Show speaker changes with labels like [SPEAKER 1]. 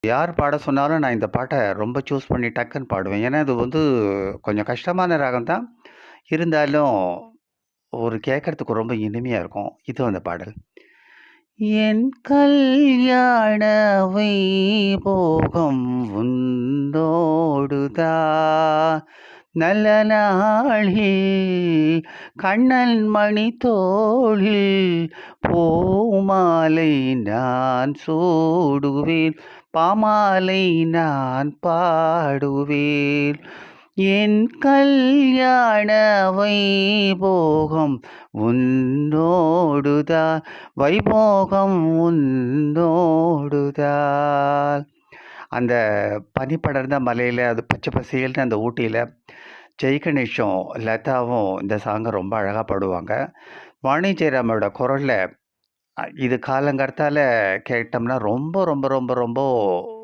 [SPEAKER 1] யார் பாட சொன்னாலும் நான் இந்த பாட்ட ரொம்ப சூஸ் பண்ணி டக்குன்னு பாடுவேன். ஏன்னா, இது வந்து கொஞ்சம் கஷ்டமான ராகம் தான். இருந்தாலும் ஒரு கேட்கறதுக்கு ரொம்ப இனிமையா இருக்கும். இது அந்த பாடல். என் கல்யாண வைபோகம் உன்னோடுதான் நல்ல நாளில் கண்ணன் மணி தோளில் பூமாலை நான் சூடுவேன் பாமாலை நான் பாடுவேன் என் கல்யாண வைபோகம் உன்னோடுதான் வைபோகம் உன்னோடுதான் அந்த பனி படர்ந்த மலையில அது பச்சை பசேல்னு அந்த ஊட்டியில ஜெய் கணேஷும், லதாவும் இந்த சாங்க ரொம்ப அழகா பாடுவாங்க. வாணி ஜெயராமோட குரல்ல இது காலங்கார்த்தால கேட்டோம்னா ரொம்ப ரொம்ப ரொம்ப ரொம்ப